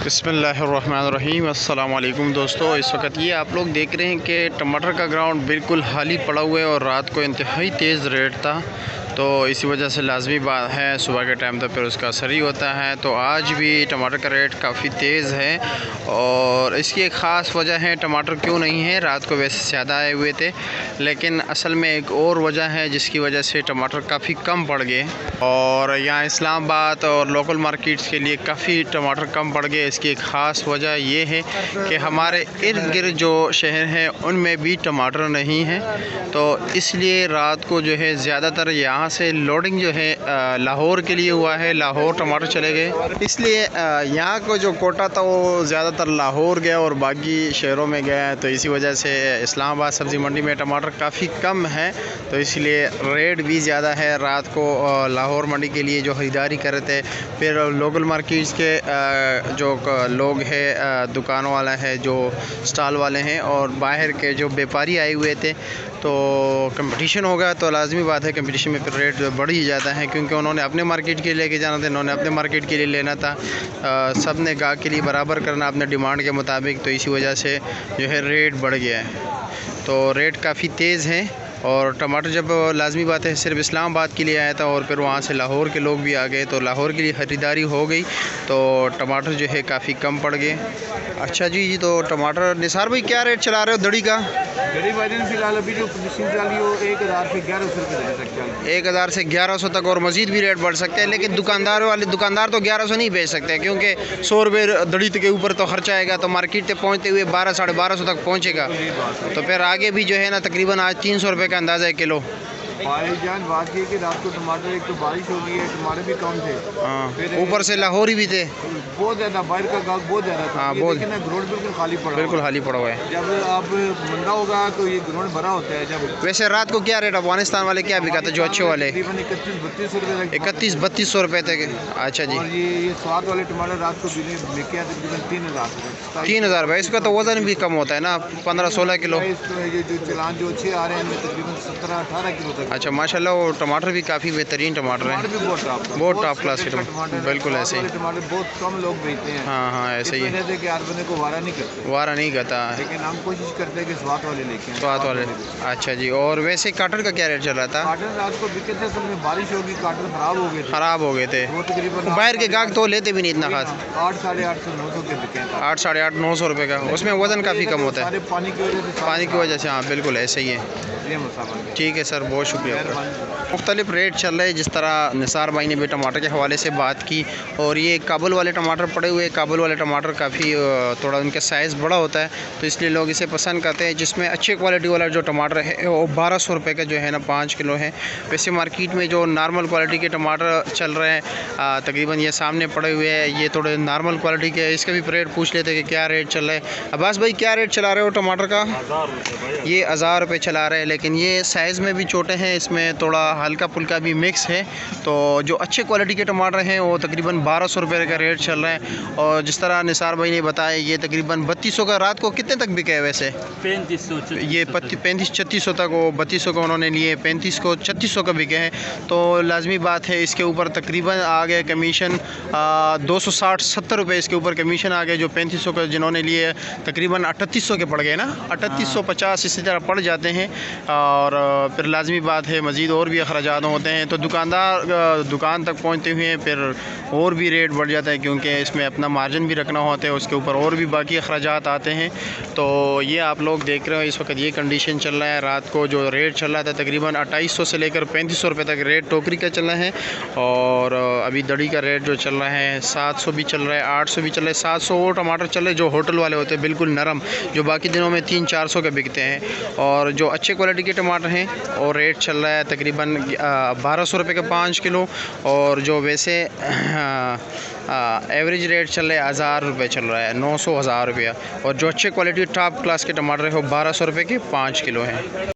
बिस्मिल्लाहिर्रहमानिर्रहीम। अस्सलाम वालेकुम दोस्तों, इस वक्त ये आप लोग देख रहे हैं कि टमाटर का ग्राउंड बिल्कुल खाली पड़ा हुआ है और रात को इंतहाई तेज़ रेट था, तो इसी वजह से लाजमी बात है सुबह के टाइम तो फिर उसका असर ही होता है। तो आज भी टमाटर का रेट काफ़ी तेज़ है और इसकी एक ख़ास वजह है टमाटर क्यों नहीं है। रात को वैसे ज़्यादा आए हुए थे, लेकिन असल में एक और वजह है जिसकी वजह से टमाटर काफ़ी कम पड़ गए और यहाँ इस्लामाबाद और लोकल मार्केट्स के लिए काफ़ी टमाटर कम पड़ गए। इसकी एक ख़ास वजह ये है कि हमारे इर्द गिर्द जो शहर हैं उनमें भी टमाटर नहीं है, तो इसलिए रात को जो है ज़्यादातर यहाँ से लोडिंग जो है लाहौर के लिए हुआ है। लाहौर टमाटर चले गए, इसलिए यहाँ को जो कोटा था वो ज़्यादातर लाहौर गया और बाकी शहरों में गया, तो इसी वजह से इस्लामाबाद सब्ज़ी मंडी में टमाटर काफ़ी कम है, तो इसलिए रेट भी ज़्यादा है। रात को लाहौर मंडी के लिए जो ख़रीदारी कर रहे थे, फिर लोकल मार्केट्स के जो लोग हैं, दुकानों वाला है, जो स्टॉल वाले हैं और बाहर के जो व्यापारी आए हुए थे, तो कंपटीशन होगा तो लाजमी बात है कंपटीशन में फिर रेट बढ़ ही जाता है, क्योंकि उन्होंने अपने मार्केट के लिए लेके जाना था, इन्होंने अपने मार्केट के लिए लेना था, सब ने गाहक के लिए बराबर करना अपने डिमांड के मुताबिक, तो इसी वजह से जो है रेट बढ़ गया है। तो रेट काफ़ी तेज़ है और टमाटर जब लाजमी बात है सिर्फ इस्लामाबाद के लिए आया था और फिर वहाँ से लाहौर के लोग भी आ गए, तो लाहौर के लिए ख़रीदारी हो गई, तो टमाटर जो है काफ़ी कम पड़ गए। अच्छा जी, तो टमाटर निसार भाई क्या रेट चला रहे हो दड़ी का? दड़ी भाई फिलहाल अभी जो पोजीशन चली हो 1000 से 1100 रुपये तक, 1000 से 1100 तक और मज़ीद भी रेट बढ़ सकते हैं, लेकिन दुकानदार तो 1100 नहीं बेच सकते, क्योंकि 100 रुपये दड़ी के ऊपर तो खर्चा आएगा, तो मार्केट तक पहुँचते हुए 1200 साढ़े 1200 तक पहुँचेगा, तो फिर आगे भी जो है ना तकरीबन आज 300 रुपये का अंदाज़ा है किलो। भाईजान बात ये कि रात को टमाटर एक तो बारिश हो गई है, टमाटर भी कम थे, हाँ, ऊपर से लाहौरी भी थे, बहुत ज़्यादा बाहर का गाहक बहुत ज़्यादा था। हाँ, बहुत, लेकिन ग्राउंड बिल्कुल खाली पड़ा, बिल्कुल खाली पड़ा हुआ है। जब आप मंदा होगा तो ये ग्राउंड भरा होता है। जब वैसे रात को क्या रेट अफगानिस्तान वाले क्या बिका था जो अच्छे वाले? 31-32 रुपये, 31-32 रुपये तक। अच्छा जी, और ये स्वाद वाले टमाटर रात को बिके हैं तकरीबन 3000 3000 भाई, इसका तो वज़न भी कम होता है ना, 15-16 किलो। ये जो चलान जो अच्छे आ रहे हैं इनमें तकरीबन 17-18 किलो तक। अच्छा माशाल्लाह, वो टमाटर भी काफ़ी बेहतरीन टमाटर हैं, बहुत टॉप क्लास के टमाटर, बिल्कुल ऐसे ही टमाटर बहुत कम लोग बेचते हैं। हाँ, ऐसे ही है कि यार बंदे को वारा नहीं करता, लेकिन हम कोशिश करते हैं कि स्वाद वाले लेके आएं। स्वाद वाले। अच्छा जी, और वैसे काटन का क्या रेट चल रहा था? काटन रात को बिके थे, असल में बारिश होगी, काटन ख़राब हो गए थे, वो तकरीबन बाहर के गाहक तो लेते भी नहीं इतना खास। 8, 850-900 के बिके हैं। 8, 850, 900 रुपये का, उसमें वज़न काफ़ी कम होता है, पानी की वजह से। हाँ बिल्कुल ऐसे ही है। ठीक है सर, बहुत शुक्रिया आपका। मुख्तलिफ रेट चल रहे हैं, जिस तरह निसार भाई ने भी टमाटर के हवाले से बात की, और ये काबुल वाले टमाटर पड़े हुए, काबुल वाले टमाटर काफ़ी थोड़ा उनका साइज़ बड़ा होता है, तो इसलिए लोग इसे पसंद करते हैं। जिसमें अच्छे क्वालिटी वाला जो टमाटर है वो 1200 रुपये का जो है ना 5 किलो है। वैसे मार्केट में जो नॉर्मल क्वालिटी के टमाटर चल रहे हैं तकरीबन ये सामने पड़े हुए हैं, ये थोड़े नॉर्मल क्वालिटी के, इसका भी रेट पूछ लेते हैं कि क्या रेट चल रहा है। अब्बास भाई क्या रेट चला रहे हो टमाटर का? ये 1000 रुपये चला रहे हैं, लेकिन ये साइज़ में भी छोटे हैं, इसमें थोड़ा हल्का फुल्का भी मिक्स है, तो जो अच्छे क्वालिटी के टमाटर हैं वो तकरीबन 1200 रुपये का रेट चल रहा है। और जिस तरह निसार भाई ने बताया ये तकरीबन 3200 का, रात को कितने तक बिके है वैसे? 3500, ये 35-3600 तक, वो 3200 का उन्होंने लिए, 35 को 3600 का बिके हैं, तो लाजमी बात है इसके ऊपर तकरीबन आ गए कमीशन 260-70 रुपये इसके ऊपर कमीशन आ गए, जो 3500 का जिन्होंने लिए तकरीबन 3800 के पड़ गए ना, 3850 इसी तरह पड़ जाते हैं। और फिर लाजमी बात है मज़ीद और भी अखराजात होते हैं, तो दुकानदार दुकान तक पहुँचते हुए फिर और भी रेट बढ़ जाता है, क्योंकि इसमें अपना मार्जिन भी रखना होता है, उसके ऊपर और भी बाकी अखराजात आते हैं। तो ये आप लोग देख रहे हो इस वक्त ये कंडीशन चल रहा है। रात को जो रेट चल रहा था तकरीबन 2800 से लेकर 3500 रुपये तक रेट टोकरी का चल रहा है, और अभी दड़ी का रेट जो चल रहा है 700 भी चल रहा है, 800 भी चल रहा है, 700 वो टमाटर चल रहे जो होटल वाले होते हैं बिल्कुल नरम, जो बाकी दिनों में 300-400 के बिकते हैं। और जो अच्छे क्वालिटी के टमाटर हैं और रेट चल रहा है तकरीबन 1200 रुपये का 5 किलो, और जो वैसे एवरेज रेट चल रहा है 1000 रुपये चल रहा है, 900-1000 रुपया, और जो अच्छे क्वालिटी टॉप क्लास के टमाटर है वो 1200 रुपये के 5 किलो हैं।